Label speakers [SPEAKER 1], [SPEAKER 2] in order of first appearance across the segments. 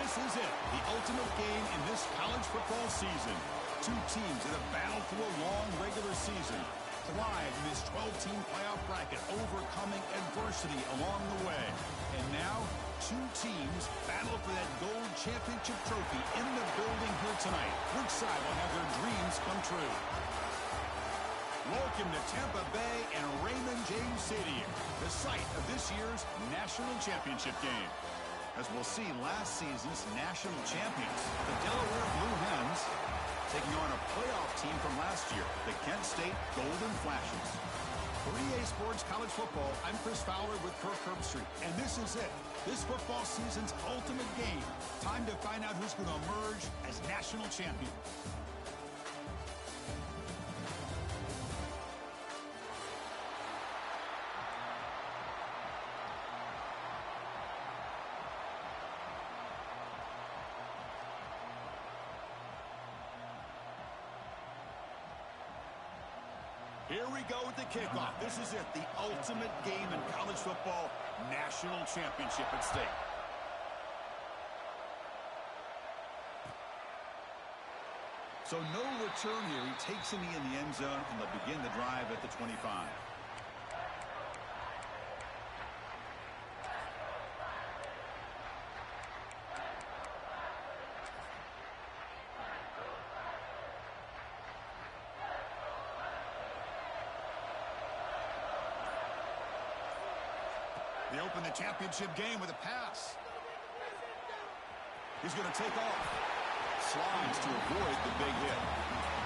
[SPEAKER 1] This is it, the ultimate game in this college football season. Two teams that have battled through a long regular season, thrived in this 12-team playoff bracket, overcoming adversity along the way. And now, two teams battle for that gold championship trophy in the building here tonight. Which side will have their dreams come true? Welcome to Tampa Bay and Raymond James Stadium, the site of this year's national championship game. As we'll see, last season's national champions, the Delaware Blue Hens, taking on a playoff team from last year, the Kent State Golden Flashes. For EA Sports College Football, I'm Chris Fowler with Kirk Herbstreit, and this is it, this football season's ultimate game. Time to find out who's going to emerge as national champion. Here we go with the kickoff. This is it, the ultimate game in college football, national championship at stake. So no return here. He takes him in the end zone, and they'll begin the drive at the 25. They open the championship game with a pass. He's going to take off. Slides to avoid the big hit.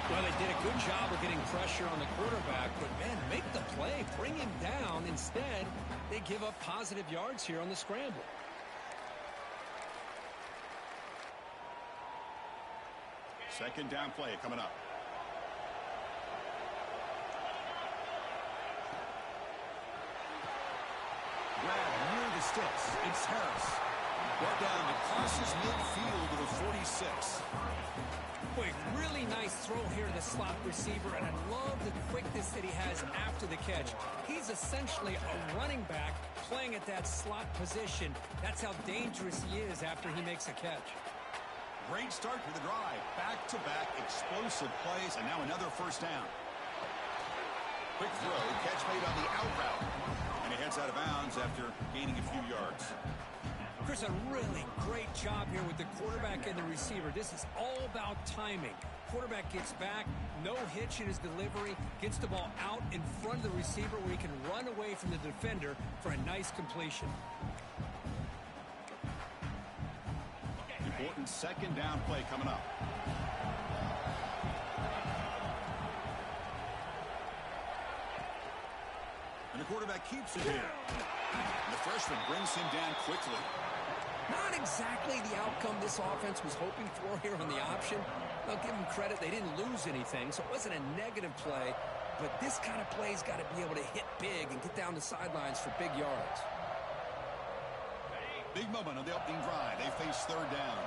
[SPEAKER 2] Well, they did a good job of getting pressure on the quarterback, but, man, make the play, bring him down. Instead, they give up positive yards here on the scramble.
[SPEAKER 1] Second down play coming up. Grab near the sticks. It's Harris. Brought down to crosses midfield to the 46.
[SPEAKER 2] Quick, really nice throw here to the slot receiver, and I love the quickness that he has after the catch. He's essentially a running back playing at that slot position. That's how dangerous he is after he makes a catch.
[SPEAKER 1] Great start to the drive. Back-to-back explosive plays, and now another first down. Quick throw, catch made on the out route. And he heads out of bounds after gaining a few yards.
[SPEAKER 2] Chris, a really great job here with the quarterback and the receiver. This is all about timing. Quarterback gets back, no hitch in his delivery, gets the ball out in front of the receiver where he can run away from the defender for a nice completion.
[SPEAKER 1] Important second down play coming up. And the quarterback keeps it here. And the freshman brings him down quickly.
[SPEAKER 2] Not exactly the outcome this offense was hoping for here on the option. I'll give them credit. They didn't lose anything, so it wasn't a negative play. But this kind of play's got to be able to hit big and get down the sidelines for big yards.
[SPEAKER 1] Big moment on the opening drive. They face third down.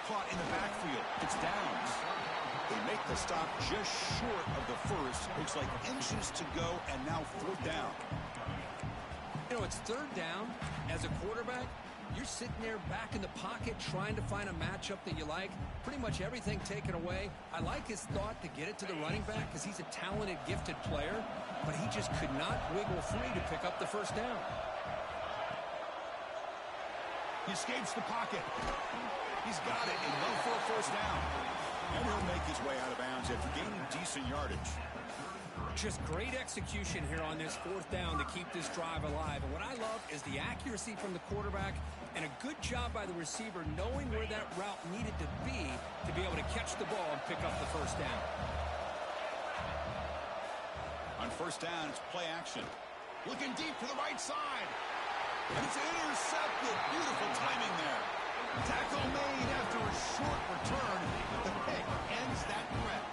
[SPEAKER 1] Caught in the backfield. It's Downs. They make the stop just short of the first. Looks like inches to go, and now fourth down.
[SPEAKER 2] You know, it's third down. As a quarterback, you're sitting there back in the pocket trying to find a matchup that you like. Pretty much everything taken away. I like his thought to get it to the running back because he's a talented, gifted player, but he just could not wiggle free to pick up the first down.
[SPEAKER 1] He escapes the pocket. He's got it and go for a first down. And he'll make his way out of bounds after gaining decent yardage.
[SPEAKER 2] Just great execution here on this fourth down to keep this drive alive. And what I love is the accuracy from the quarterback and a good job by the receiver knowing where that route needed to be able to catch the ball and pick up the first down.
[SPEAKER 1] On first down, it's play action. Looking deep to the right side. And it's intercepted. Beautiful timing there. Tackle made after a short return, but the pick ends that threat.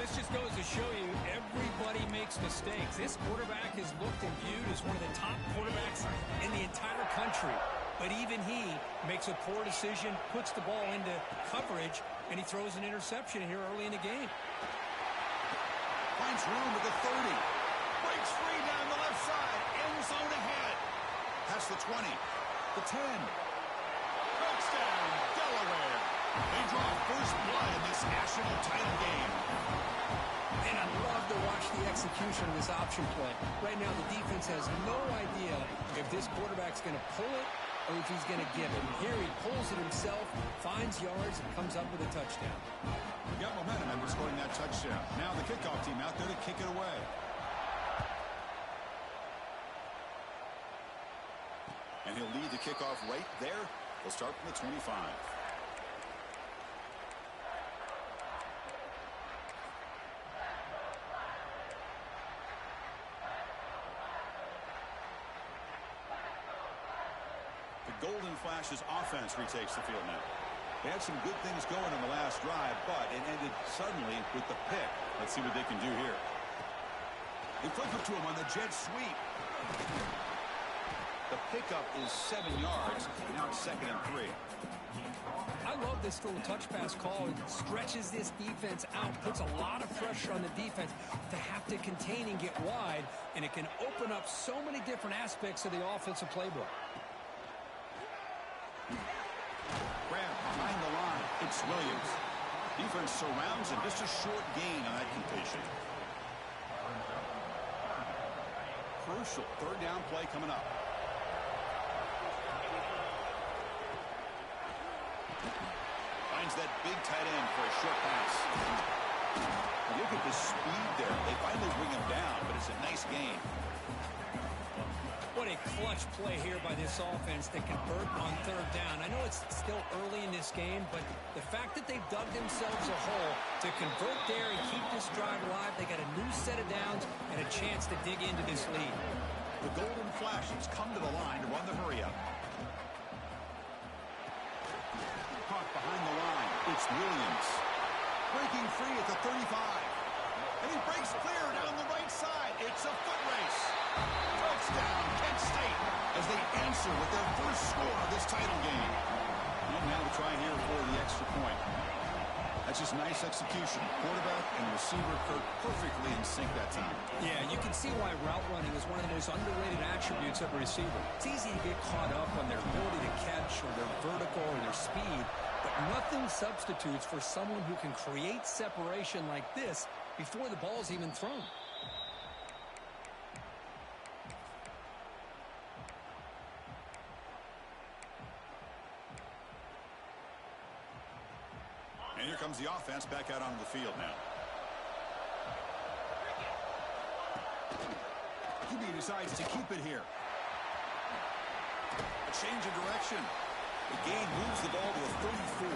[SPEAKER 2] This just goes to show you everybody makes mistakes. This quarterback is looked and viewed as one of the top quarterbacks in the entire country. But even he makes a poor decision, puts the ball into coverage, and he throws an interception here early in the game.
[SPEAKER 1] Finds room at the 30. Breaks free down the left side. End zone ahead. Past the 20. The 10. Touchdown, Delaware. They draw first blood in this national title game.
[SPEAKER 2] And I love to watch the execution of this option play. Right now, the defense has no idea if this quarterback's going to pull it or if he's going to give it. Here he pulls it himself, finds yards, and comes up with a touchdown.
[SPEAKER 1] Got momentum after scoring that touchdown. Now the kickoff team out there to kick it away. And he'll lead the kickoff right there. He'll start from the 25. The Golden Flashes offense retakes the field now. They had some good things going in the last drive, but it ended suddenly with the pick. Let's see what they can do here. They flip it to him on the jet sweep. The pickup is 7 yards. Now it's 2nd and 3.
[SPEAKER 2] I love this little touch pass call. It stretches this defense out, puts a lot of pressure on the defense to have to contain and get wide, and it can open up so many different aspects of the offensive playbook.
[SPEAKER 1] Grab behind the line. It's Williams. Defense surrounds him. Just a short gain on that completion. Crucial 3rd down play coming up. Finds that big tight end for a short pass. Look at the speed there. They finally bring him down, but it's a nice gain.
[SPEAKER 2] What a clutch play here by this offense to convert on 3rd down. I know it's still early in this game, but the fact that they've dug themselves a hole to convert there and keep this drive alive, they got a new set of downs and a chance to dig into this lead.
[SPEAKER 1] The Golden Flashes come to the line to run the hurry-up. Caught behind the line. It's Williams. Breaking free at the 35. And he breaks clear down the right side. It's a foot race. Touchdown, Kent State, as they answer with their first score of this title game. And now to try here for the extra point. That's just nice execution. Quarterback and receiver perfectly in sync that time.
[SPEAKER 2] Yeah, you can see why route running is one of the most underrated attributes of a receiver. It's easy to get caught up on their ability to catch or their vertical or their speed, but nothing substitutes for someone who can create separation like this before the ball's even thrown.
[SPEAKER 1] And here comes the offense back out onto the field now. QB decides to keep it here. A change of direction. The gain moves the ball to a 34.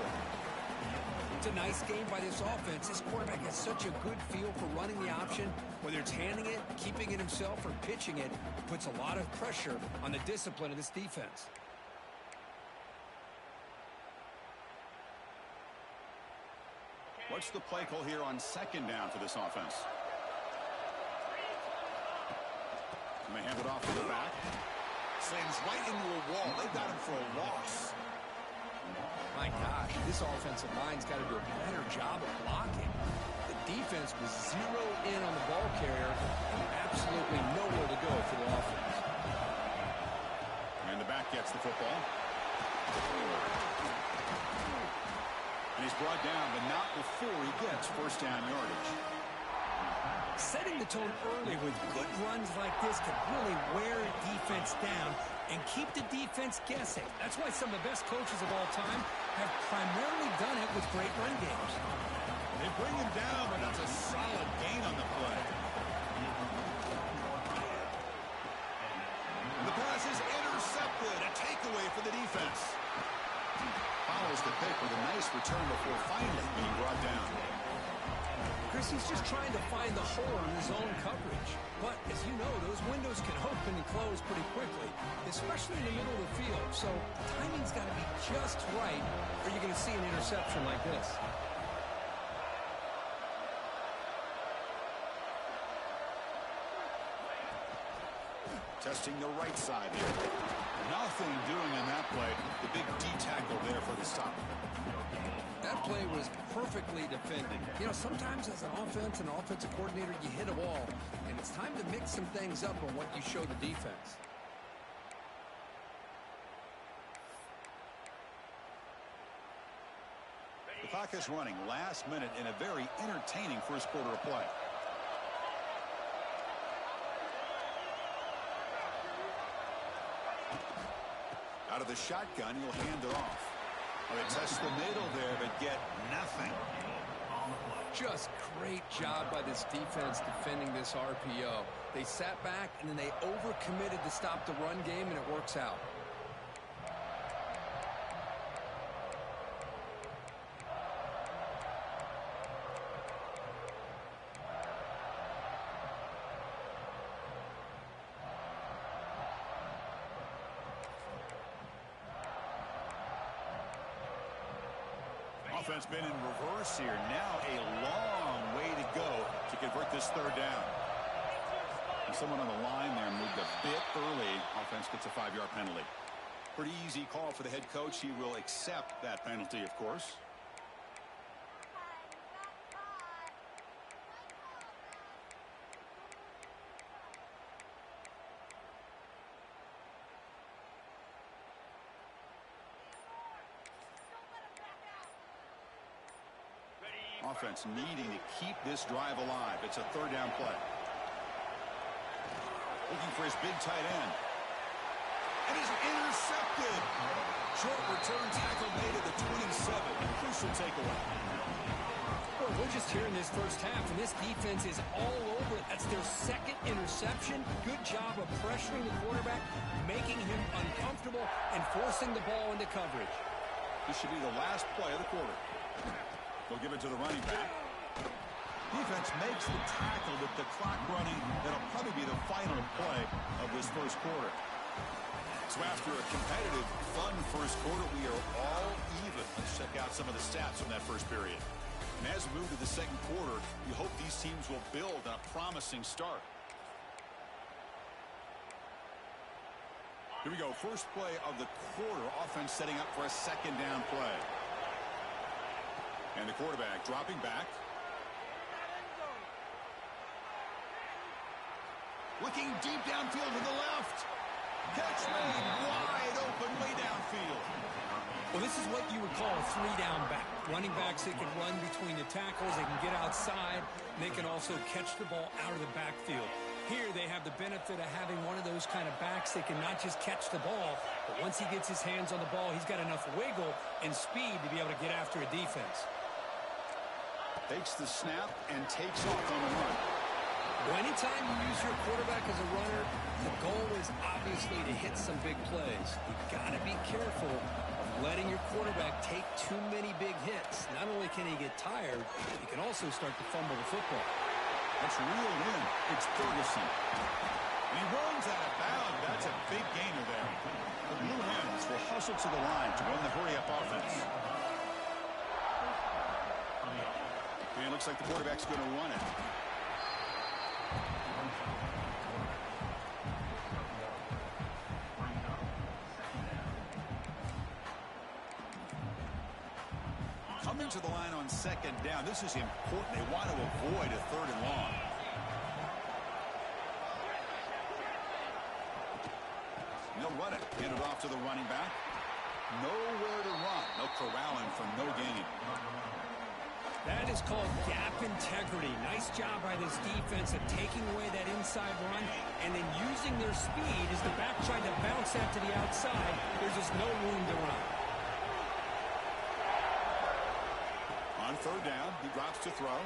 [SPEAKER 2] It's a nice game by this offense. This quarterback has such a good feel for running the option. Whether it's handing it, keeping it himself, or pitching it, puts a lot of pressure on the discipline of this defense.
[SPEAKER 1] What's the play call here on 2nd down for this offense? And they hand it off to the back. Slams right into a wall. They've got him for a loss.
[SPEAKER 2] My gosh, this offensive line's got to do a better job of blocking. The defense was zeroed in on the ball carrier and absolutely nowhere to go for the offense.
[SPEAKER 1] And the back gets the football. And he's brought down, but not before he gets first down yardage.
[SPEAKER 2] Setting the tone early with good runs like this can really wear a defense down and keep the defense guessing. That's why some of the best coaches of all time have primarily done it with great run games.
[SPEAKER 1] They bring him down, but that's a solid gain on the play. And the pass is intercepted. A takeaway for the defense. Follows the pick with a nice return before finally being brought down.
[SPEAKER 2] Chris, he's just trying to find the hole in his own coverage. But, as you know, those windows can open and close pretty quickly, especially in the middle of the field. So, the timing's got to be just right, or you're going to see an interception like this.
[SPEAKER 1] Testing the right side here. Nothing doing in that play. The big D tackle there for the stop.
[SPEAKER 2] That That play was perfectly defended. You know, sometimes as an offense and offensive coordinator, you hit a wall, and it's time to mix some things up on what you show the defense.
[SPEAKER 1] The clock is running last minute in a very entertaining first quarter of play. Out of the shotgun, he'll hand it off. Well, they test the middle there, but get nothing.
[SPEAKER 2] Just great job by this defense defending this RPO. They sat back, and then they overcommitted to stop the run game, and it works out.
[SPEAKER 1] Offense been in reverse here. Now a long way to go to convert this third down. And someone on the line there moved a bit early. Offense gets a 5-yard penalty. Pretty easy call for the head coach. He will accept that penalty, of course. Offense needing to keep this drive alive. It's a third down play. Looking for his big tight end. And he's intercepted. Short return tackle made at the 27. Crucial takeaway.
[SPEAKER 2] Well, we're just here in this first half, and this defense is all over it. That's their second interception. Good job of pressuring the quarterback, making him uncomfortable, and forcing the ball into coverage.
[SPEAKER 1] This should be the last play of the quarter. They'll give it to the running back. Defense makes the tackle with the clock running. That'll probably be the final play of this first quarter. So after a competitive, fun first quarter, we are all even. Let's check out some of the stats from that first period. And as we move to the second quarter, we hope these teams will build on a promising start. Here we go. First play of the quarter. Offense setting up for a second down play. And the quarterback dropping back. Looking deep downfield to the left. Catch made wide open way downfield.
[SPEAKER 2] Well, this is what you would call a three-down back. Running backs, they can run between the tackles. They can get outside. And they can also catch the ball out of the backfield. Here they have the benefit of having one of those kind of backs that can not just catch the ball, but once he gets his hands on the ball, he's got enough wiggle and speed to be able to get after a defense.
[SPEAKER 1] Takes the snap and takes off on the run.
[SPEAKER 2] Well, anytime you use your quarterback as a runner, the goal is obviously to hit some big plays. You've got to be careful of letting your quarterback take too many big hits. Not only can he get tired, he can also start to fumble the football.
[SPEAKER 1] That's reeled in. It's Ferguson. And he runs out of bounds. That's a big gainer there. The Blue Hens will hustle to the line to run the hurry-up offense. And it looks like the quarterback's going to run it. Coming to the line on second down. This is important. They want to avoid a third and long. They'll run it. Hand it off to the running back. Nowhere to run. No corralling for no gain.
[SPEAKER 2] That is called gap integrity. Nice job by this defense of taking away that inside run and then using their speed as the back tried to bounce that to the outside. There's just no room to run.
[SPEAKER 1] On third down, he drops to throw.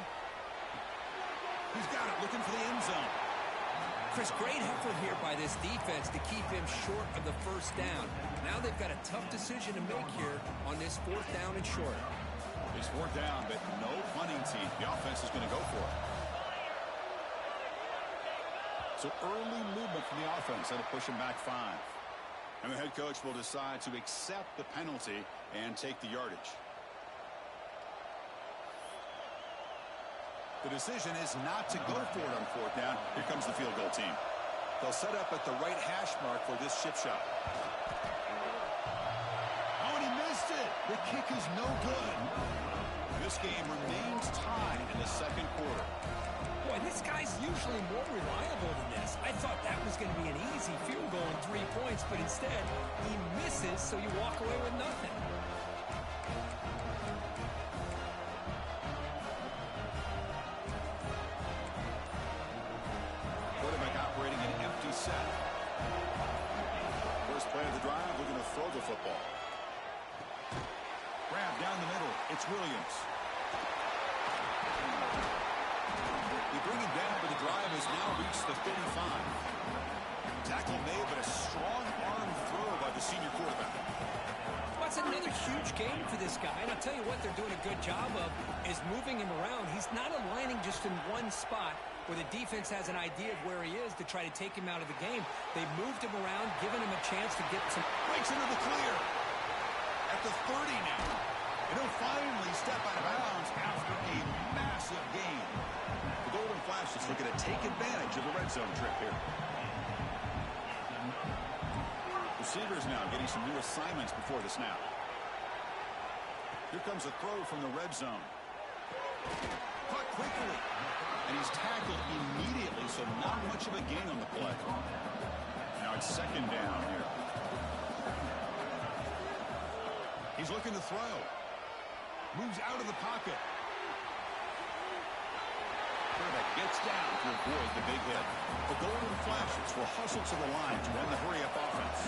[SPEAKER 1] He's got it, looking for the end zone.
[SPEAKER 2] Chris, great effort here by this defense to keep him short of the first down. Now they've got a tough decision to make here on this fourth down and short.
[SPEAKER 1] It's fourth down, but no punting team. The offense is going to go for it. So early movement from the offense. That'll push him back 5. And the head coach will decide to accept the penalty and take the yardage. The decision is not to go for it on fourth down. Here comes the field goal team. They'll set up at the right hash mark for this chip shot. Oh, and he missed it. The kick is no good. This game remains tied in the second quarter.
[SPEAKER 2] Boy, this guy's usually more reliable than this. I thought that was going to be an easy field goal and 3 points, but instead he misses, so you walk away with nothing.
[SPEAKER 1] Quarterback operating an empty set. First play of the drive, looking to throw the football. Grab down the middle. It's Williams. They bring him down, but the drive has now reached the 35. Tackle made, but a strong arm throw by the senior quarterback.
[SPEAKER 2] That's another huge game for this guy, and I'll tell you what they're doing a good job of is moving him around. He's not aligning just in one spot where the defense has an idea of where he is to try to take him out of the game. They moved him around, giving him a chance to get some...
[SPEAKER 1] Breaks into the clear. At the 30 now. And he'll finally step out of bounds after a massive gain. The Golden Flash is looking to take advantage of the red zone trip here. Receivers now getting some new assignments before the snap. Here comes a throw from the red zone. Caught quickly. And he's tackled immediately, so not much of a gain on the play. Now it's second down here. He's looking to throw. Moves out of the pocket. Quarterback gets down to avoid the big hit. The Golden Flashes will hustle to the line to run the hurry-up offense.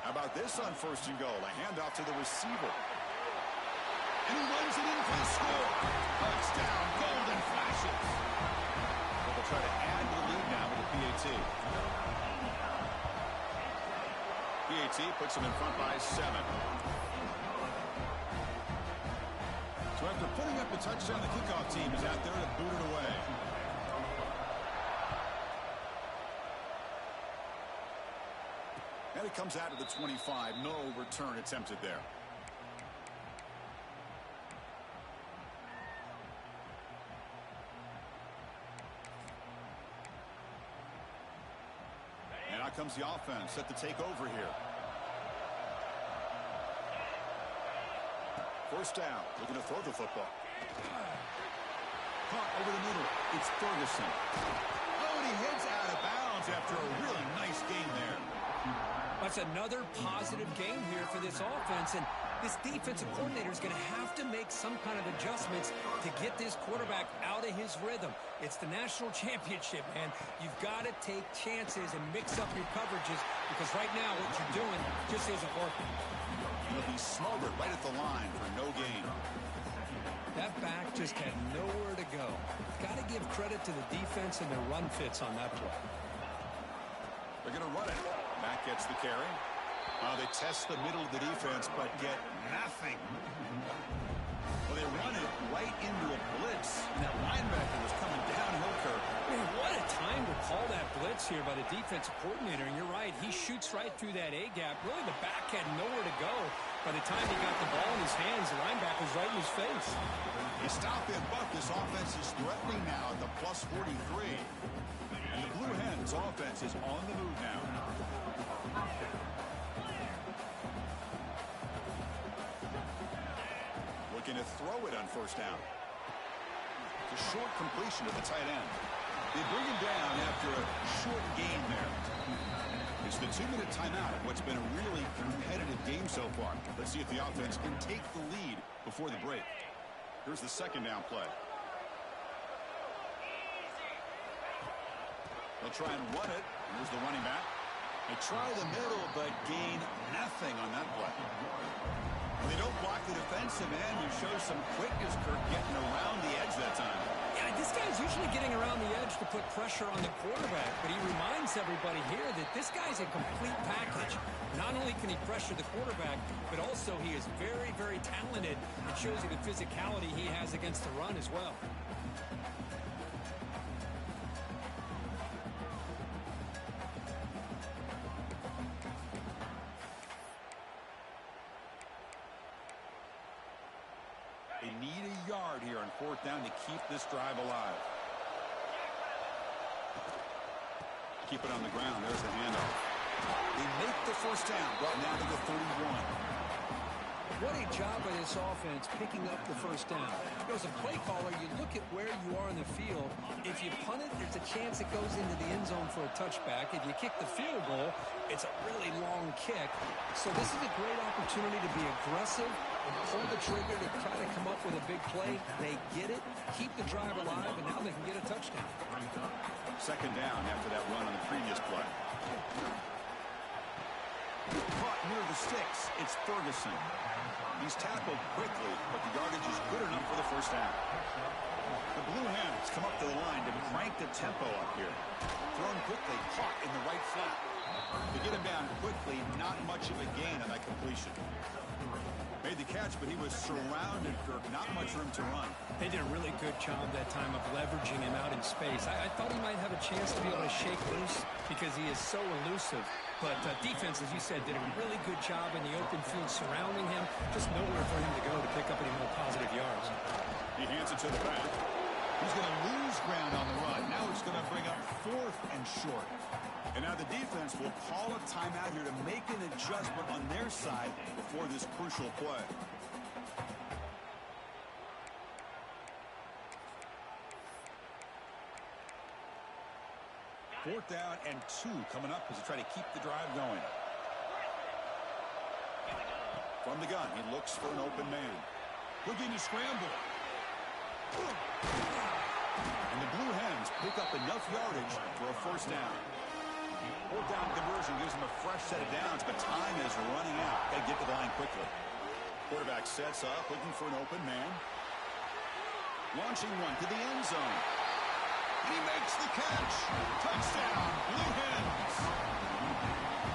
[SPEAKER 1] How about this on first and goal? A handoff to the receiver. And he runs it in for the score. Touchdown, Golden Flashes. Well, they'll try to add to the lead now with the PAT. PAT puts them in front by 7. So after putting up the touchdown, the kickoff team is out there to boot it away. And it comes out to the 25. No return attempted there. Comes the offense set to take over here. First down, looking to throw the football. Caught over the middle. It's Ferguson. Oh, and he heads out of bounds after a really nice game there.
[SPEAKER 2] That's another positive game here for this offense, and this defensive coordinator is going to have to make some kind of adjustments to get this quarterback out of his rhythm. It's the national championship, man. You've got to take chances and mix up your coverages because right now what you're doing just isn't working.
[SPEAKER 1] He'll be smothered right at the line for no gain.
[SPEAKER 2] That back just had nowhere to go. Got to give credit to the defense and their run fits on that play.
[SPEAKER 1] They're going to run it. Back gets the carry. They test the middle of the defense, but get nothing. Well, they run it right into a blitz. And that linebacker was coming downhill curve.
[SPEAKER 2] Man, what a time to call that blitz here by the defensive coordinator. And you're right, he shoots right through that A-gap. Really, the back had nowhere to go. By the time he got the ball in his hands, the linebacker was right in his face.
[SPEAKER 1] They stop it, but this offense is threatening now at the plus 43. And the Blue Hens offense is on the move now. Looking to throw it on first down. It's a short completion to the tight end. They bring him down after a short gain there. It's the 2-minute timeout of what's been a really competitive game so far. Let's see if the offense can take the lead before the break. Here's the second down play. They'll try and run it. Here's the running back. They try the middle, but gain nothing on that play. They don't block the defensive end. You show some quickness, Kirk, getting around the edge that time.
[SPEAKER 2] Yeah, this guy's usually getting around the edge to put pressure on the quarterback, but he reminds everybody here that this guy's a complete package. Not only can he pressure the quarterback, but also he is very, very talented. It shows you the physicality he has against the run as well.
[SPEAKER 1] They need a yard here on fourth down to keep this drive alive. Keep it on the ground. There's the handoff. They make the first down. Brought down to the 31.
[SPEAKER 2] What a job by this offense picking up the first down. As a play caller, you look at where you are in the field. If you punt it, there's a chance it goes into the end zone for a touchback. If you kick the field goal, it's a really long kick. So this is a great opportunity to be aggressive and pull the trigger to try to come up with a big play. They get it, keep the drive alive, and now they can get a touchdown.
[SPEAKER 1] Second down after that run on the previous play. Caught near the sticks. It's Ferguson. He's tackled quickly, but the yardage is good enough for the first down. The Blue Hens come up to the line to crank the tempo up here. Thrown quickly, caught in the right flat. To get him down quickly, not much of a gain on that completion. Made the catch, but he was surrounded, Kirk. Not much room to run.
[SPEAKER 2] They did a really good job that time of leveraging him out in space. I thought he might have a chance to be able to shake loose because he is so elusive. But defense, as you said, did a really good job in the open field surrounding him. Just nowhere for him to go to pick up any more positive yards.
[SPEAKER 1] He hands it to the back. He's going to lose ground on the run. Now he's going to bring up 4th and short. And now the defense will call a timeout here to make an adjustment on their side before this crucial play. Fourth down and 2 coming up as they try to keep the drive going. From the gun, he looks for an open man. Looking to scramble. And the Blue Hens pick up enough yardage for a first down. Fourth down conversion gives them a fresh set of downs, but time is running out. Got to get to the line quickly. Quarterback sets up, looking for an open man. Launching one to the end zone. He makes the catch. Touchdown, Blue Hens.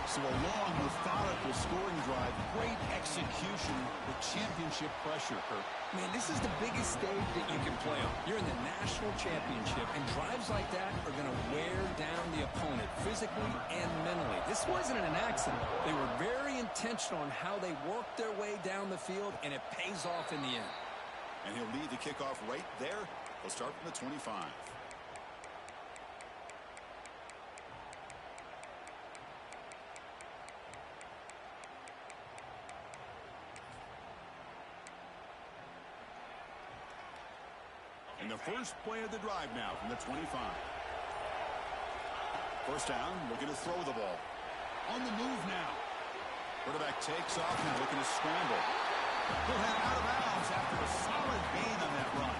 [SPEAKER 1] So a long, methodical scoring drive. Great execution with championship pressure, Kirk.
[SPEAKER 2] Man, this is the biggest stage that you can play on. You're in the national championship, and drives like that are going to wear down the opponent physically and mentally. This wasn't an accident. They were very intentional on how they worked their way down the field, and it pays off in the end.
[SPEAKER 1] And he'll lead the kickoff right there. He'll start from the 25. And the first play of the drive now from the 25. First down, looking to throw the ball. On the move now. Quarterback takes off and looking to scramble. He'll head out of bounds after a solid gain on that run.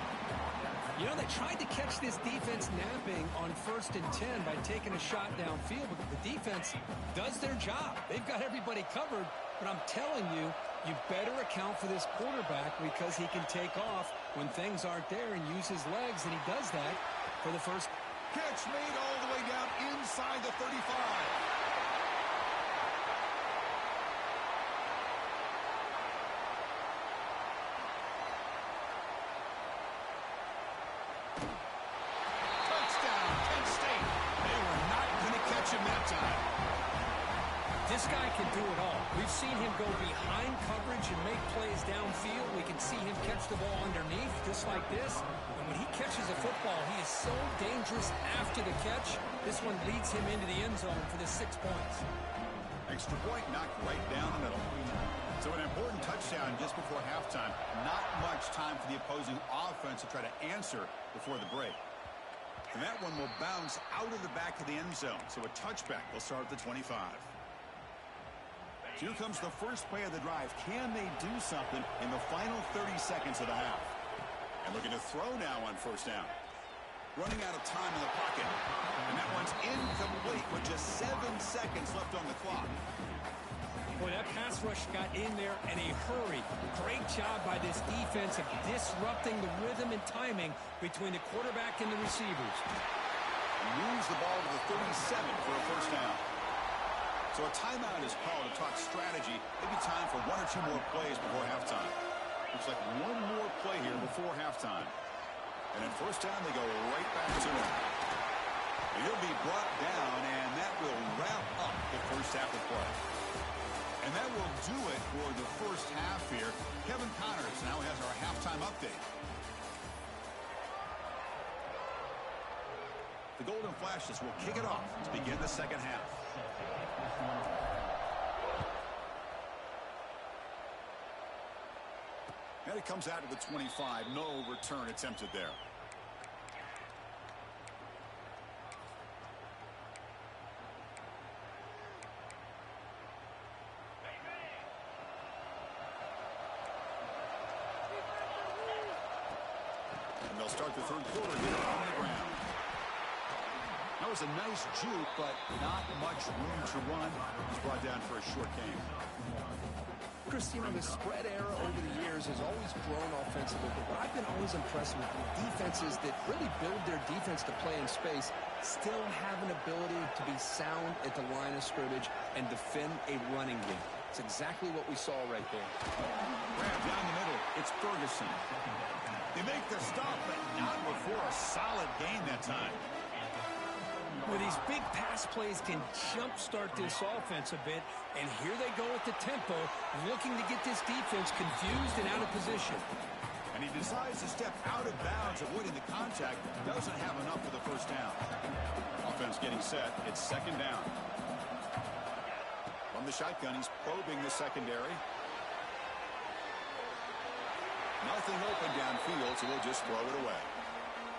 [SPEAKER 2] You know, they tried to catch this defense napping on 1st and 10 by taking a shot downfield, but the defense does their job. They've got everybody covered, but I'm telling you, you better account for this quarterback because he can take off when things aren't there and use his legs, and he does that for the first.
[SPEAKER 1] Catch made all the way down inside the 35. Touchdown, Kent State. They were not going to catch him that time.
[SPEAKER 2] This guy can do it all. We've seen him go behind coverage and make plays downfield. We can see him catch the ball underneath just like this. And when he catches a football, he is so dangerous after the catch. This one leads him into the end zone for the 6 points.
[SPEAKER 1] Extra point knocked right down the middle. So an important touchdown just before halftime. Not much time for the opposing offense to try to answer before the break. And that one will bounce out of the back of the end zone. So a touchback will start at the 25. Here comes the first play of the drive. Can they do something in the final 30 seconds of the half? And looking to throw now on first down. Running out of time in the pocket. And that one's incomplete with just 7 seconds left on the clock.
[SPEAKER 2] Boy, that pass rush got in there in a hurry. Great job by this defense of disrupting the rhythm and timing between the quarterback and the receivers.
[SPEAKER 1] Moves the ball to the 37 for a first down. So a timeout is called to talk strategy. Maybe time for 1 or 2 more plays before halftime. Looks like one more play here before halftime. And at first down, they go right back to him. He'll be brought down, and that will wrap up the first half of play. And that will do it for the first half here. Kevin Connors now has our halftime update. The Golden flashes will kick it off to begin the second half. And it comes out to the 25. No return attempted there. And they'll start the third quarter here on the ground. That was a nice juke, but not much room to run. He's brought down for a short game.
[SPEAKER 2] Chris, you know, the spread era over the years has always grown offensively, but what I've been always impressed with defenses that really build their defense to play in space still have an ability to be sound at the line of scrimmage and defend a running game. It's exactly what we saw right there.
[SPEAKER 1] Grab down the middle. It's Ferguson. They make the stop, but not before a solid gain that time.
[SPEAKER 3] Well, these big pass plays can jumpstart this offense a bit, and here they go at the tempo, looking to get this defense confused and out of position.
[SPEAKER 1] And he decides to step out of bounds, avoiding the contact. Doesn't have enough for the first down. Offense getting set. It's second down. From the shotgun, he's probing the secondary. Nothing open downfield, so we'll just throw it away.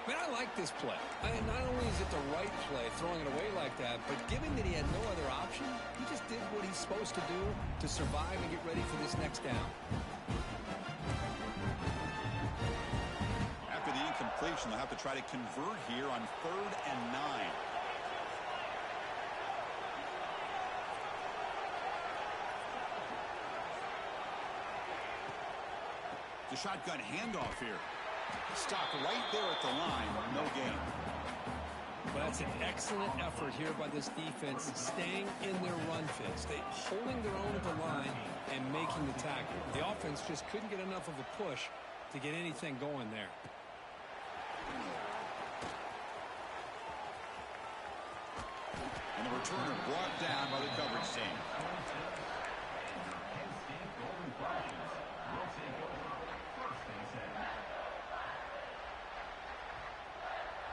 [SPEAKER 2] Man, I like this play. Not only is it the right play, throwing it away like that, but given that he had no other option, he just did what he's supposed to do to survive and get ready for this next down.
[SPEAKER 1] After the incompletion, they'll have to try to convert here on 3rd and 9. The shotgun handoff here. Stopped right there at the line. No gain.
[SPEAKER 2] Well, that's an excellent effort here by this defense, staying in their run fits. They holding their own at the line and making the tackle. The offense just couldn't get enough of a push to get anything going there.
[SPEAKER 1] And the returner brought down by the coverage team.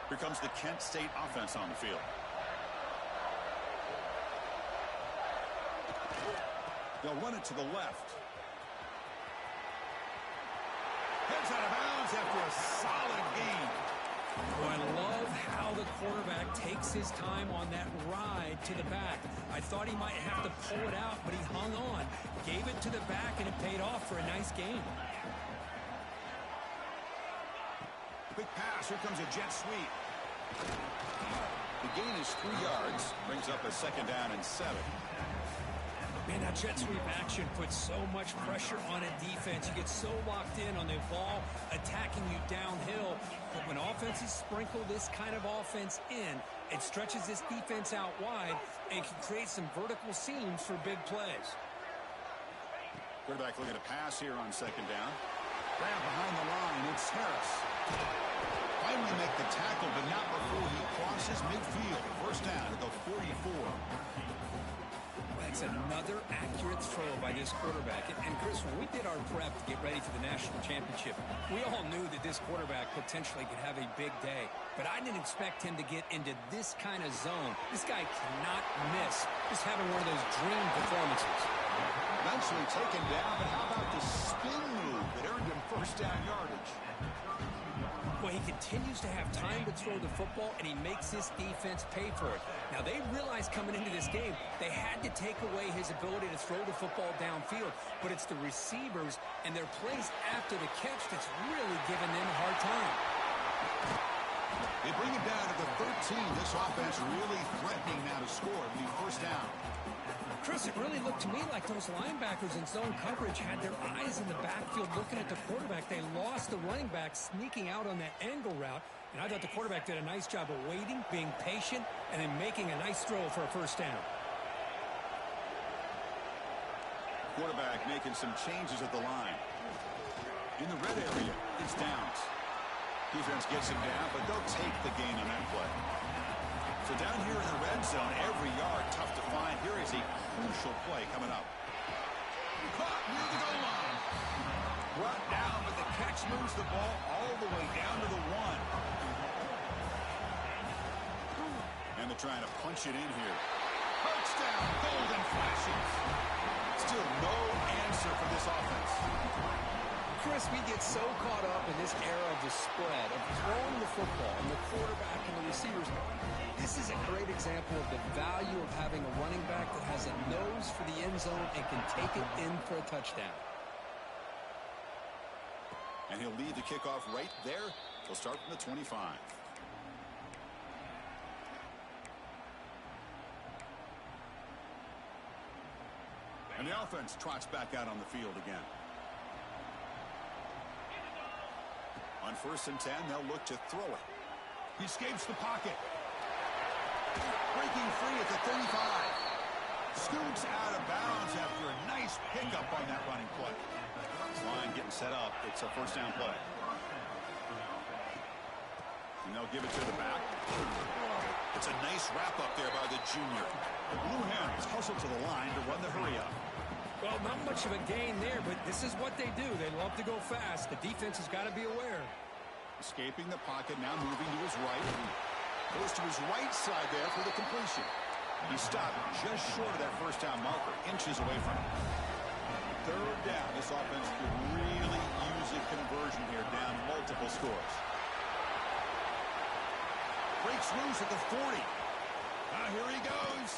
[SPEAKER 1] Here comes the Kent State offense on the field. They'll run it to the left. Heads out of bounds after a solid gain.
[SPEAKER 3] Oh, I love how the quarterback takes his time on that ride to the back. I thought he might have to pull it out, but he hung on, gave it to the back, and it paid off for a nice gain.
[SPEAKER 1] Quick pass. Here comes a jet sweep. The gain is 3 yards. Brings up a second down and 7.
[SPEAKER 3] Man, that jet sweep action puts so much pressure on a defense. You get so locked in on the ball attacking you downhill. But when offenses sprinkle this kind of offense in, it stretches this defense out wide and can create some vertical seams for big plays.
[SPEAKER 1] Quarterback looking to pass here on second down. Grab behind the line. It's Harris. Finally make the tackle, but not before he crosses midfield. First down at the 44.
[SPEAKER 2] That's another accurate throw by this quarterback. And Chris, when we did our prep to get ready for the national championship, we all knew that this quarterback potentially could have a big day. But I didn't expect him to get into this kind of zone. This guy cannot miss. Just having one of those dream performances.
[SPEAKER 1] Eventually taken down, but how about the spin move that earned him first down yardage?
[SPEAKER 2] Well, he continues to have time to throw the football, and he makes this defense pay for it. Now, they realized coming into this game they had to take away his ability to throw the football downfield, but it's the receivers and their plays after the catch that's really giving them a hard time.
[SPEAKER 1] They bring it down to the 13. This offense really threatening now to score the first down.
[SPEAKER 2] Chris, it really looked to me like those linebackers in zone coverage had their eyes in the backfield looking at the quarterback. They lost the running back sneaking out on that angle route, and I thought the quarterback did a nice job of waiting, being patient, and then making a nice throw for a first down.
[SPEAKER 1] Quarterback making some changes at the line. In the red area, it's Downs. Defense gets him down, but they'll take the gain on that play. So down here in the red zone, every yard tough to find. Here is a crucial play coming up. Caught near the goal line. Brought down, but the catch moves the ball all the way down to the 1. And they're trying to punch it in here. Touchdown, golden flashes. Still no answer for this offense.
[SPEAKER 2] Chris, we get so caught up in this era of the spread, of throwing the football, and the quarterback and the receivers. This is a great example of the value of having a running back that has a nose for the end zone and can take it in for a touchdown.
[SPEAKER 1] And he'll lead the kickoff right there. He'll start from the 25. And the offense trots back out on the field again. On 1st and 10, they'll look to throw it. He escapes the pocket. Breaking free at the 35. Scoots out of bounds after a nice pickup on that running play. Line getting set up. It's a 1st down play. And they'll give it to the back. It's a nice wrap up there by the junior. The Blue Hens hustle to the line to run the hurry up.
[SPEAKER 3] Well, not much of a gain there, but this is what they do. They love to go fast. The defense has got to be aware.
[SPEAKER 1] Escaping the pocket, now moving to his right. Goes to his right side there for the completion. He stopped just short of that 1st down marker, inches away from it. 3rd down. This offense could really use a conversion here, down multiple scores. Breaks loose at the 40. Here he goes.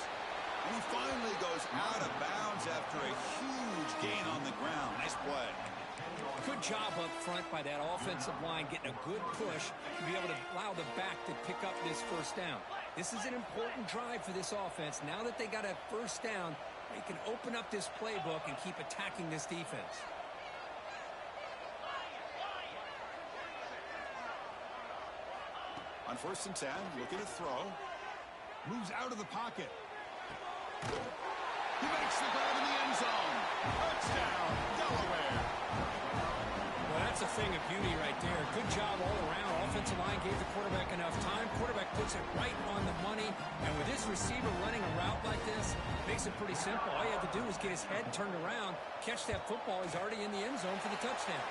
[SPEAKER 1] And he finally goes out of bounds after a huge gain on the ground. Nice play.
[SPEAKER 3] Good job up front by that offensive line, getting a good push to be able to allow the back to pick up this 1st down. This is an important drive for this offense. Now that they got a 1st down, they can open up this playbook and keep attacking this defense.
[SPEAKER 1] On 1st and 10, looking to throw. Moves out of the pocket. He makes the grab in the end zone. Touchdown, Delaware.
[SPEAKER 3] Well, that's a thing of beauty right there. Good job all around. Offensive line gave the quarterback enough time. Quarterback puts it right on the money. And with his receiver running a route like this, makes it pretty simple. All you have to do is get his head turned around, catch that football. He's already in the end zone for the touchdown.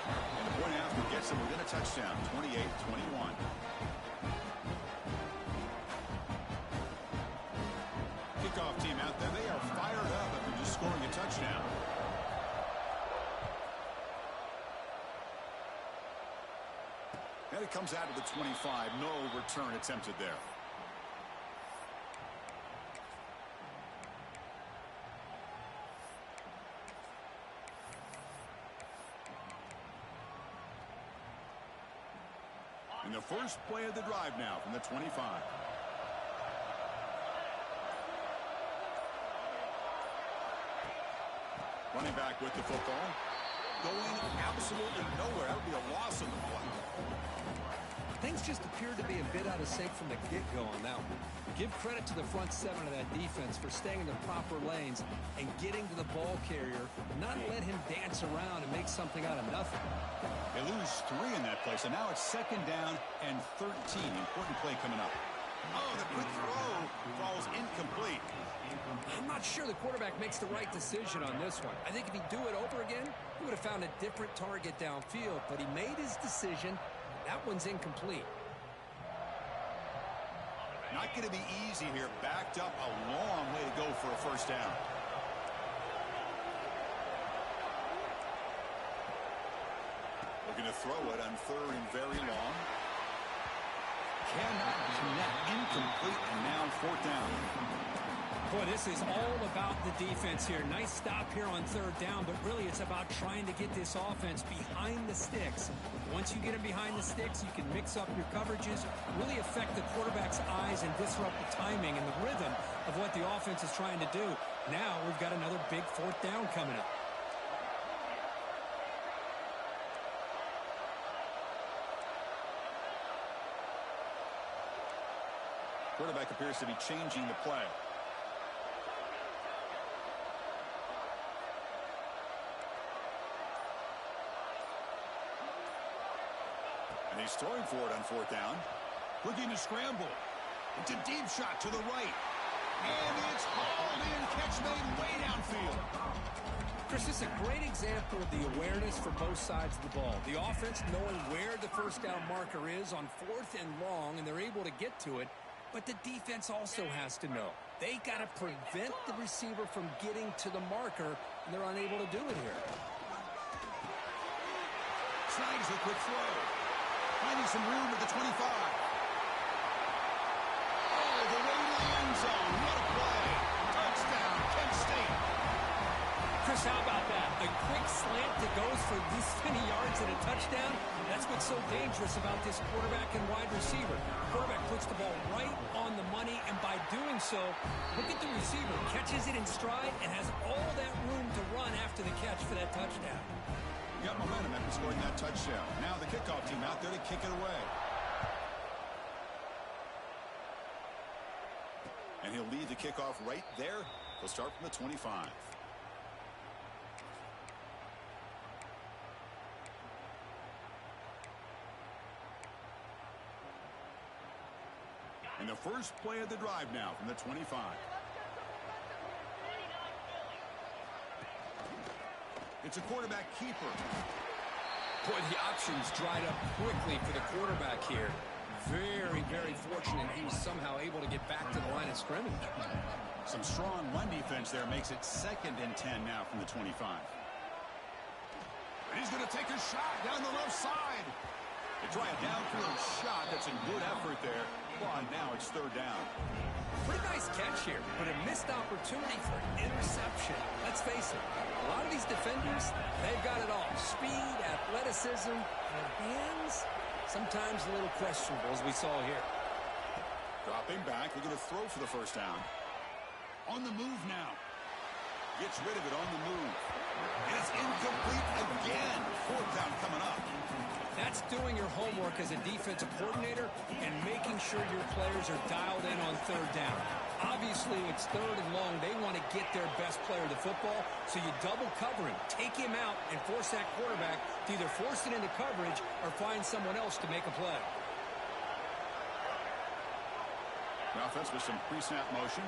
[SPEAKER 1] And the point after gets him within a touchdown, 28-21. Kickoff team out there, they are fired up after just scoring a touchdown. And it comes out to the 25. No return attempted there. And the first play of the drive now from the 25. Running back with the football. Going absolutely nowhere. That would be a loss on the play.
[SPEAKER 2] Things just appeared to be a bit out of sync from the get-go on that one. Give credit to the front 7 of that defense for staying in the proper lanes and getting to the ball carrier, not let him dance around and make something out of nothing.
[SPEAKER 1] They lose 3 in that play, so now it's 2nd down and 13. Important play coming up. Oh, the quick throw falls incomplete.
[SPEAKER 2] I'm not sure the quarterback makes the right decision on this one. I think if he'd do it over again, he would have found a different target downfield, but he made his decision. That one's incomplete.
[SPEAKER 1] Not going to be easy here. Backed up a long way to go for a 1st down. Looking to throw it on 3rd and very long. Cannot connect. Incomplete, and now 4th down.
[SPEAKER 3] Boy, this is all about the defense here. Nice stop here on 3rd down, but really it's about trying to get this offense behind the sticks. Once you get them behind the sticks, you can mix up your coverages, really affect the quarterback's eyes and disrupt the timing and the rhythm of what the offense is trying to do. Now we've got another big 4th down coming up.
[SPEAKER 1] Quarterback appears to be changing the play. And he's throwing for it on 4th down. Looking to scramble. It's a deep shot to the right. And it's hauled in. Catch made way downfield.
[SPEAKER 2] Chris, this is a great example of the awareness for both sides of the ball. The offense knowing where the 1st down marker is on 4th and long, and they're able to get to it.
[SPEAKER 3] but the defense also has to know. They got to prevent the receiver from getting to the marker, and they're unable to do it here.
[SPEAKER 1] Snags a quick throw. Finding some room at the 25. Oh, the way to the end zone. What a play. Touchdown, Kent State.
[SPEAKER 3] Chris, how about that? A quick slant that goes for this many yards and a touchdown. That's what's so dangerous about this quarterback and wide receiver. Quarterback puts the ball right on the money, and by doing so, look at the receiver. Catches it in stride and has all that room to run after the catch for that touchdown.
[SPEAKER 1] You got momentum after scoring that touchdown. Now the kickoff team out there to kick it away. And he'll lead the kickoff right there. He'll start from the 25. And the first play of the drive now from the 25. It's a quarterback keeper.
[SPEAKER 2] Boy, the options dried up quickly for the quarterback here. Very, very fortunate he was somehow able to get back to the line of scrimmage.
[SPEAKER 1] Some strong run defense there makes it 2nd and 10 now from the 25. And he's going to take a shot down the left side. They try a downfield shot. That's a good effort there. Well, now it's 3rd down.
[SPEAKER 3] Pretty nice catch here, but a missed opportunity for an interception. Let's face it, a lot of these defenders, they've got it all. Speed, athleticism, and hands, sometimes a little questionable, as we saw here.
[SPEAKER 1] Dropping back, they're going to throw for the 1st down. On the move now. Gets rid of it on the move. And it's incomplete again. 4th down coming up.
[SPEAKER 3] That's doing your homework as a defensive coordinator and making sure your players are dialed in on 3rd down. Obviously, it's 3rd and long. They want to get their best player to football, so you double cover him, take him out, and force that quarterback to either force it into coverage or find someone else to make a play.
[SPEAKER 1] The offense with some pre-snap motion.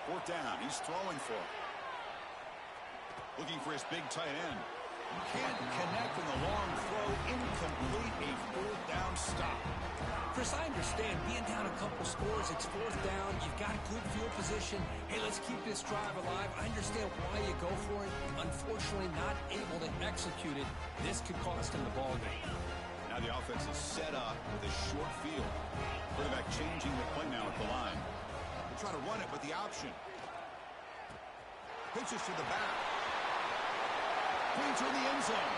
[SPEAKER 1] Fourth down. He's throwing for it. Looking for his big tight end. Can't connect in the long throw. Incomplete. A 4th down stop.
[SPEAKER 3] Chris, I understand being down a couple scores. It's 4th down. You've got good field position. Hey, let's keep this drive alive. I understand why you go for it. Unfortunately, not able to execute it. This could cost him the ball game.
[SPEAKER 1] Now the offense is set up with a short field. Quarterback changing the play now at the line. Try to run it with the option. Pitches to the back. Points in the end zone.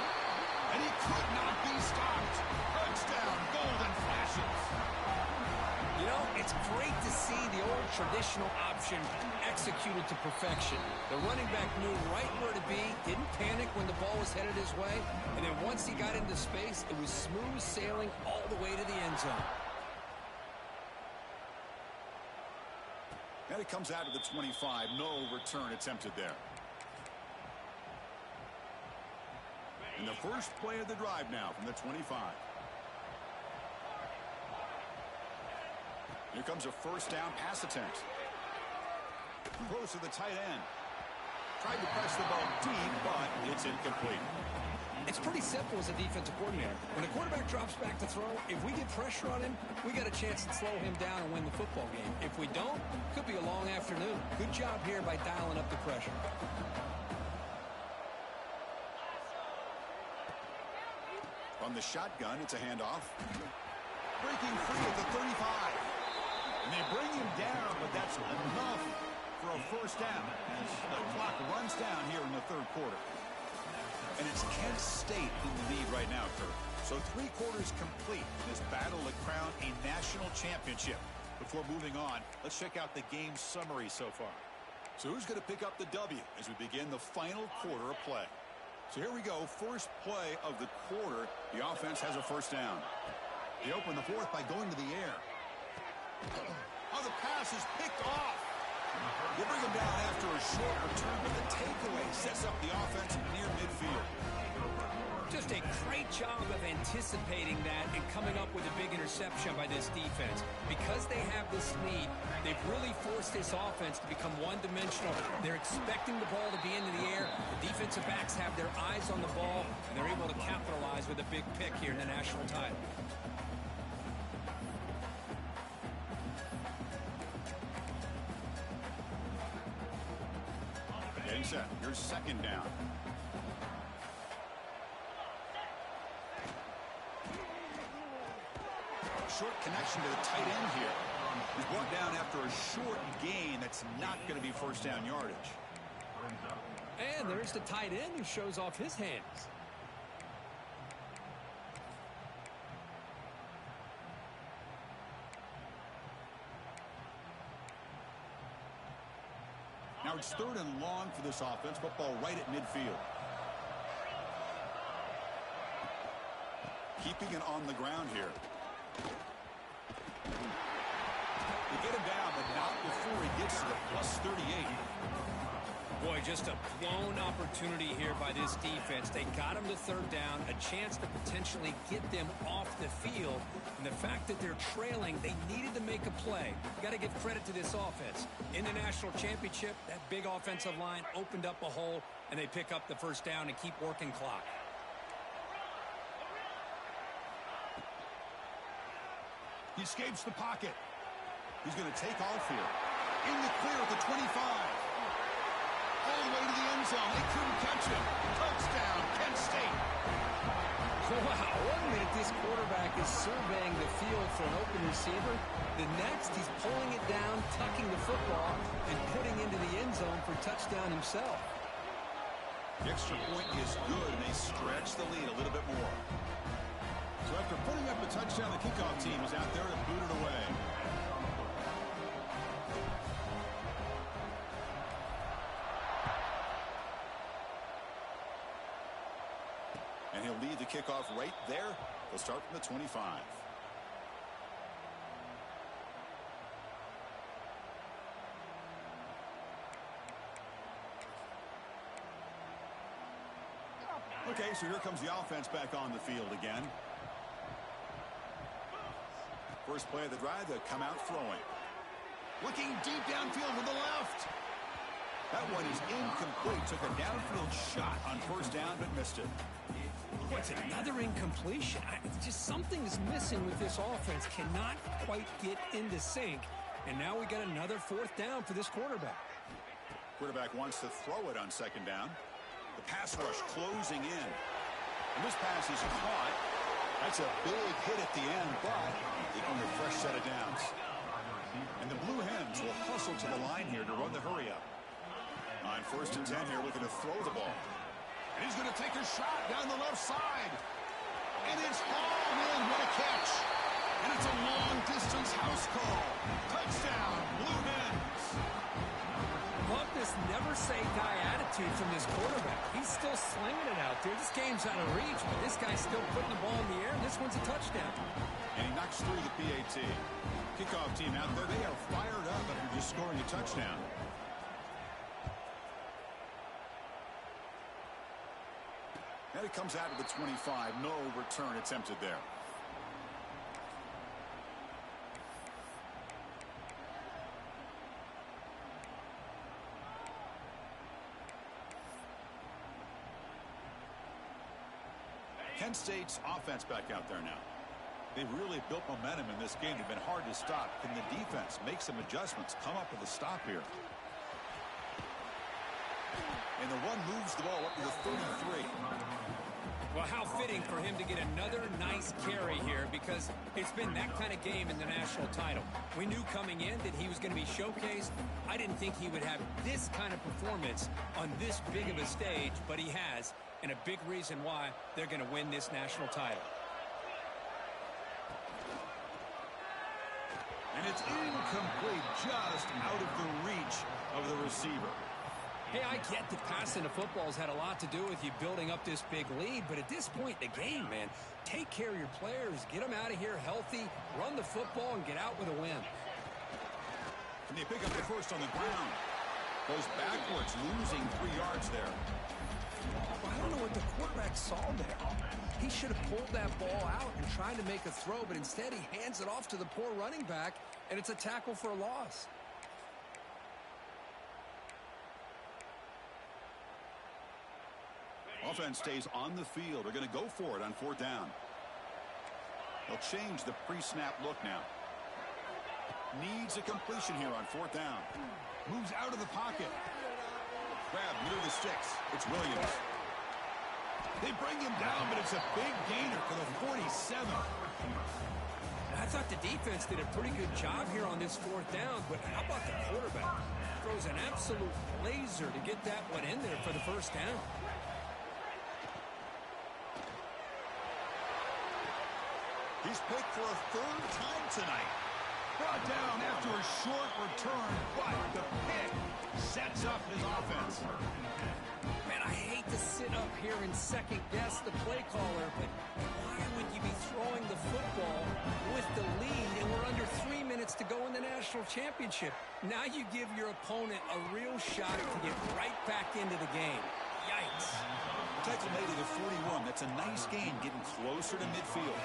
[SPEAKER 1] And he could not be stopped. Touchdown, Golden Flashes.
[SPEAKER 3] You know, it's great to see the old traditional option executed to perfection. The running back knew right where to be, didn't panic when the ball was headed his way, and then once he got into space, it was smooth sailing all the way to the end zone.
[SPEAKER 1] And it comes out of the 25. No return attempted there. And the first play of the drive now from the 25. Here comes a 1st down pass attempt. Close to the tight end. Tried to press the ball deep, but it's incomplete.
[SPEAKER 3] It's pretty simple as a defensive coordinator. When a quarterback drops back to throw, if we get pressure on him, we got a chance to slow him down and win the football game. If we don't, it could be a long afternoon. Good job here by dialing up the pressure.
[SPEAKER 1] From the shotgun, it's a handoff. Breaking free at the 35. And they bring him down, but that's enough for a 1st down as the clock runs down here in the 3rd quarter. And it's Kent State in the lead right now, Kurt. So 3 quarters complete in this battle to crown a national championship. Before moving on, let's check out the game summary so far. So who's going to pick up the W as we begin the final quarter of play? So here we go. First play of the quarter. The offense has a 1st down. They open the 4th by going to the air. Oh, the pass is picked off. They bring him down after a short return, but the takeaway sets up the offense near midfield.
[SPEAKER 3] Just a great job of anticipating that and coming up with a big interception by this defense. Because they have this lead, they've really forced this offense to become one-dimensional. They're expecting the ball to be into the air. The defensive backs have their eyes on the ball, and they're able to capitalize with a big pick here in the national title.
[SPEAKER 1] Getting set. Here's second down. Short connection to the tight end here. He's brought down after a short gain that's not going to be first down yardage.
[SPEAKER 3] And there's the tight end who shows off his hands.
[SPEAKER 1] Now it's third and long for this offense. Football right at midfield. Keeping it on the ground here. They get him down, but not before he gets to the +38.
[SPEAKER 3] Boy, just a blown opportunity here by this defense. They got him to third down, a chance to potentially get them off the field. And the fact that they're trailing, they needed to make a play. You got to give credit to this offense. In the national championship, that big offensive line opened up a hole, and they pick up the first down and keep working clock.
[SPEAKER 1] He escapes the pocket. He's going to take off here. In the clear at the 25. All the way to the end zone. They couldn't catch him. Touchdown, Kent State.
[SPEAKER 2] Wow, 1 minute this quarterback is surveying the field for an open receiver. The next, he's pulling it down, tucking the football, and putting into the end zone for touchdown himself.
[SPEAKER 1] The extra point is good, and they stretch the lead a little bit more. So after putting up a touchdown, the kickoff team is out there to boot it away. And he'll lead the kickoff right there. They'll start from the 25. Okay, so here comes the offense back on the field again. First play of the drive, they'll come out throwing. Looking deep downfield with the left. That one is incomplete. Took a downfield shot on first down, but missed it.
[SPEAKER 3] What's another incompletion? Just something's missing with this offense. Cannot quite get into sync. And now we got another fourth down for this quarterback.
[SPEAKER 1] Quarterback wants to throw it on second down. The pass rush closing in. And this pass is caught. That's a big hit at the end, but they earn a fresh set of downs. And the Blue Hens will hustle to the line here to run the hurry up. On first and 10 here, looking to throw the ball. And he's going to take a shot down the left side. And it's hauled in. What a catch. And it's a long-distance house call. Touchdown, Blue Hens.
[SPEAKER 3] Love this never-say-die attitude from this quarterback. He's still slinging it out there. This game's out of reach, but this guy's still putting the ball in the air, and this one's a touchdown.
[SPEAKER 1] And he knocks through the PAT. Kickoff team out there, they are fired up after just scoring a touchdown. And it comes out to the 25. No return attempted there. Kent State's offense back out there now. They've really built momentum in this game. They've been hard to stop. Can the defense make some adjustments, come up with a stop here? And the run moves the ball up to the 33.
[SPEAKER 3] Well, how fitting for him to get another nice carry here, because it's been that kind of game in the national title. We knew coming in that he was going to be showcased. I didn't think he would have this kind of performance on this big of a stage, but he has, and a big reason why they're going to win this national title.
[SPEAKER 1] And it's incomplete, just out of the reach of the receiver.
[SPEAKER 3] Hey, I get that passing the football's had a lot to do with you building up this big lead, but at this point in the game, man, take care of your players, get them out of here healthy, run the football, and get out with a win.
[SPEAKER 1] And they pick up the first on the ground. Goes backwards, losing 3 yards there.
[SPEAKER 3] Well, how
[SPEAKER 2] don't know what the quarterback saw there. He should have pulled that ball out and tried to make a throw, but instead he hands it off to the poor running back, and it's a tackle for a loss.
[SPEAKER 1] Offense stays on the field. They're going to go for it on 4th down. They'll change the pre-snap look now. Needs a completion here on 4th down. Moves out of the pocket. Grab near the sticks. It's Williams. They bring him down, but it's a big gainer for the 47.
[SPEAKER 3] I thought the defense did a pretty good job here on this 4th down, but how about the quarterback? Throws an absolute laser to get that one in there for the 1st down.
[SPEAKER 1] He's picked for a 3rd time tonight. Brought down after a short return, but the pick sets up his offense.
[SPEAKER 3] Man, I hate to sit up here and second-guess the play caller, but why would you be throwing the football with the lead and we're under 3 minutes to go in the national championship? Now you give your opponent a real shot to get right back into the game. Yikes.
[SPEAKER 1] Tackle made it at 41. That's a nice gain, getting closer to midfield.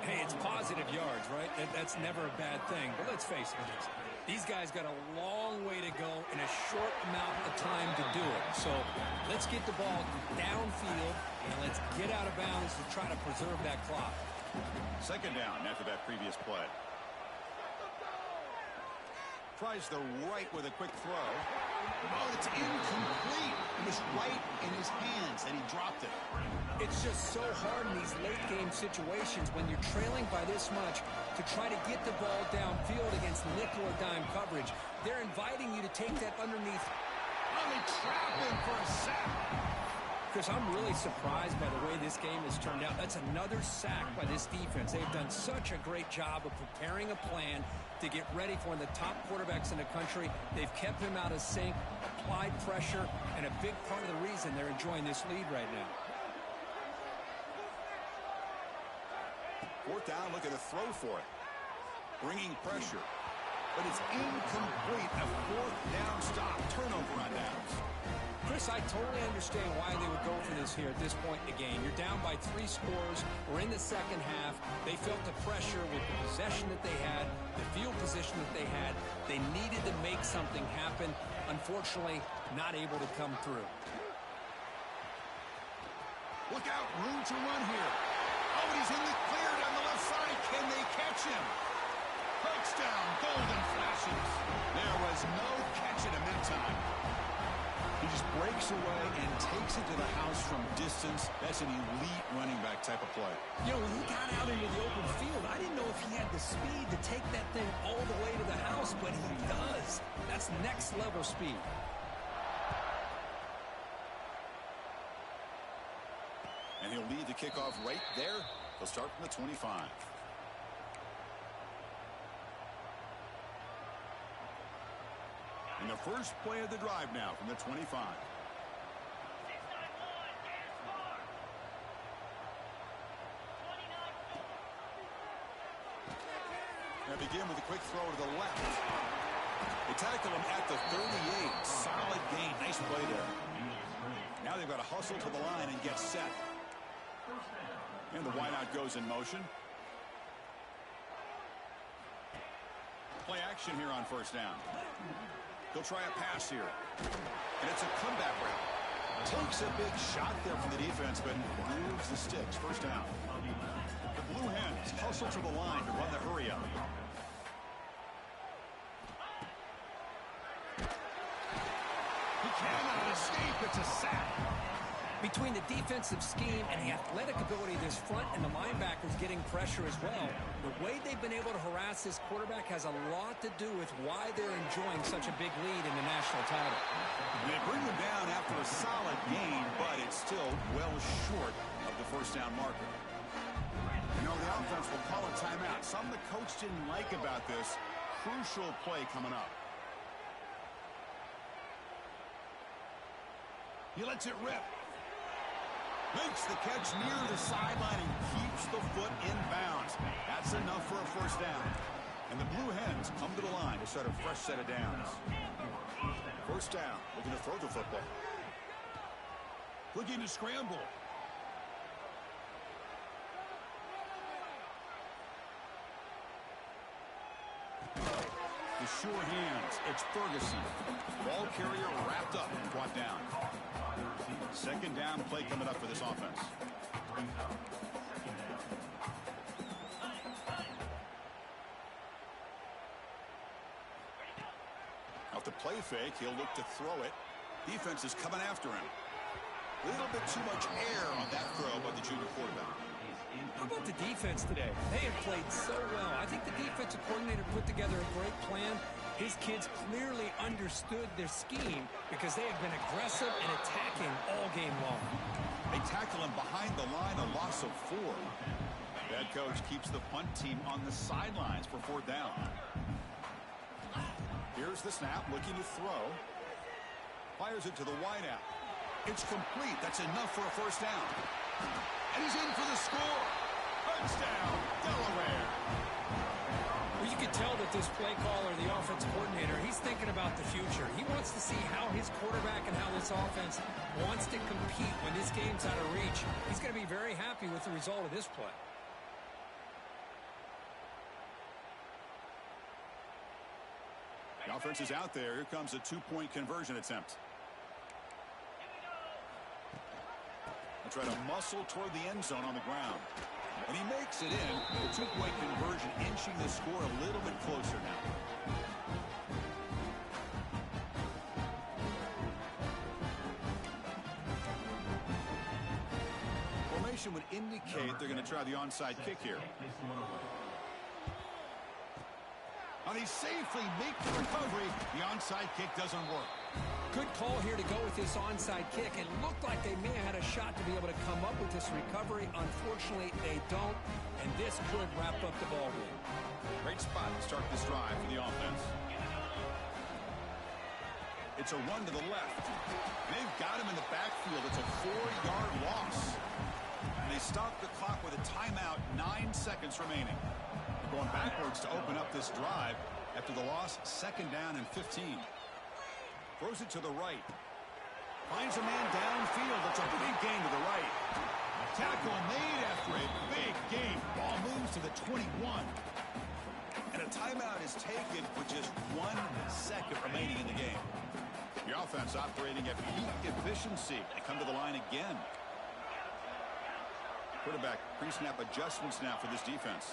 [SPEAKER 3] Hey, it's positive yards, right? That's never a bad thing. But let's face it, these guys got a long way to go in a short amount of time to do it. So let's get the ball downfield and let's get out of bounds to try to preserve that clock.
[SPEAKER 1] 2nd down after that previous play. Tries the right with a quick throw. Oh, it's incomplete. It was right in his hands, and he dropped it.
[SPEAKER 3] It's just so hard in these late-game situations when you're trailing by this much to try to get the ball downfield against nickel or dime coverage. They're inviting you to take that underneath.
[SPEAKER 1] Oh, they trap him for a sack.
[SPEAKER 3] Chris, I'm really surprised by the way this game has turned out. That's another sack by this defense. They've done such a great job of preparing a plan to get ready for one of the top quarterbacks in the country. They've kept him out of sync, applied pressure, and a big part of the reason they're enjoying this lead right now.
[SPEAKER 1] 4th down, look at a throw for it. Bringing pressure. But it's incomplete. A 4th down stop. Turnover on downs.
[SPEAKER 3] Chris, I totally understand why they would go for this here at this point in the game. You're down by 3 scores. We're in the 2nd half. They felt the pressure with the possession that they had, the field position that they had. They needed to make something happen. Unfortunately, not able to come through.
[SPEAKER 1] Look out, room to run here. Oh, but he's in the clear down the left side. Can they catch him? Touchdown, golden flashes. There was no catching him that time. He just breaks away and takes it to the house from distance. That's an elite running back type of play.
[SPEAKER 3] You know, when he got out into the open field, I didn't know if he had the speed to take that thing all the way to the house, but he does. That's next level speed.
[SPEAKER 1] And he'll lead the kickoff right there. He'll start from the 25. And the first play of the drive now from the 25. Now begin with a quick throw to the left. They tackle him at the 38. Solid gain. Nice play there. Now they've got to hustle to the line and get set. And the wideout goes in motion. Play action here on 1st down. He'll try a pass here. And it's a comeback route. Takes a big shot there from the defense, but moves the sticks. 1st down. The Blue Hens hustle to the line to run the hurry up. He cannot escape. It's a sack.
[SPEAKER 3] Between the defensive scheme and the athletic ability of this front and the linebackers getting pressure as well, the way they've been able to harass this quarterback has a lot to do with why they're enjoying such a big lead in the national title.
[SPEAKER 1] They bring them down after a solid gain, but it's still well short of the 1st down marker. You know, the offense will call a timeout. Something the coach didn't like about this. Crucial play coming up. He lets it rip. Makes the catch near the sideline and keeps the foot in bounds. That's enough for a 1st down. And the Blue Hens come to the line to start a fresh set of downs. 1st down, looking to throw the football. Looking to scramble. The sure hands. It's Ferguson. Ball carrier wrapped up and brought down. Second down play coming up for this offense. Off the play fake, he'll look to throw it. Defense is coming after him. A little bit too much air on that throw by the junior quarterback.
[SPEAKER 3] How about the defense today? They have played so well. I think the defensive coordinator put together a great plan. His kids clearly understood their scheme because they have been aggressive and attacking all game long.
[SPEAKER 1] They tackle him behind the line, a loss of 4. Head coach keeps the punt team on the sidelines for 4th down. Here's the snap, looking to throw. Fires it to the wideout. It's complete. That's enough for a 1st down. And he's in for the score. Touchdown, Delaware.
[SPEAKER 3] Well, you can tell that this play caller, the offensive coordinator, he's thinking about the future. He wants to see how his quarterback and how this offense wants to compete when this game's out of reach. He's going to be very happy with the result of this play.
[SPEAKER 1] The offense is out there. Here comes a 2-point conversion attempt. They try to muscle toward the end zone on the ground. And he makes it in. The 2-point conversion inching the score a little bit closer now. Formation would indicate they're going to try the onside kick here. And he safely makes the recovery. The onside kick doesn't work.
[SPEAKER 3] Good call here to go with this onside kick. It looked like they may have had a shot to be able to come up with this recovery. Unfortunately, they don't, and this could wrap up the ball game.
[SPEAKER 1] Great spot to start this drive for the offense. It's a run to the left. They've got him in the backfield. It's a 4-yard loss. And they stop the clock with a timeout, 9 seconds remaining. Going backwards to open up this drive after the loss. 2nd down and 15. Throws it to the right. Finds a man downfield. It's a big gain to the right. Tackle made after a big gain. Ball moves to the 21. And a timeout is taken with just 1 second remaining in the game. The offense operating at peak efficiency. They come to the line again. Quarterback pre-snap adjustments now for this defense.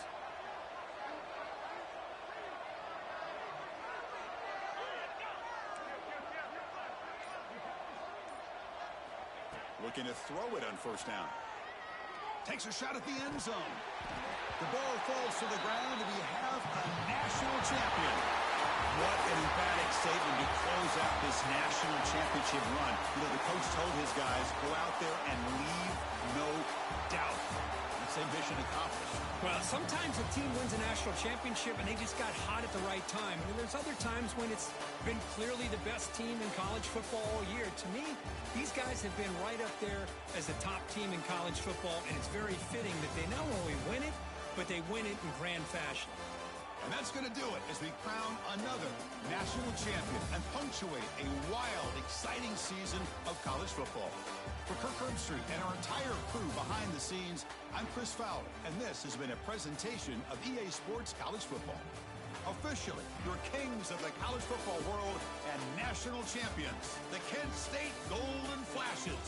[SPEAKER 1] Looking to throw it on 1st down. Takes a shot at the end zone. The ball falls to the ground, and we have a national champion. What an emphatic statement to close out this national championship run. You know, the coach told his guys, go out there and leave no doubt. That's a mission accomplished.
[SPEAKER 3] Well, sometimes a team wins a national championship and they just got hot at the right time. And there's other times when it's been clearly the best team in college football all year. To me, these guys have been right up there as the top team in college football, and it's very fitting that they not only win it, but they win it in grand fashion.
[SPEAKER 1] And that's going to do it as we crown another national champion and punctuate a wild, exciting season of college football. For Kirk Herbstreit and our entire crew behind the scenes, I'm Chris Fowler, and this has been a presentation of EA Sports College Football. Officially, your kings of the college football world and national champions, the Kent State Golden Flashes.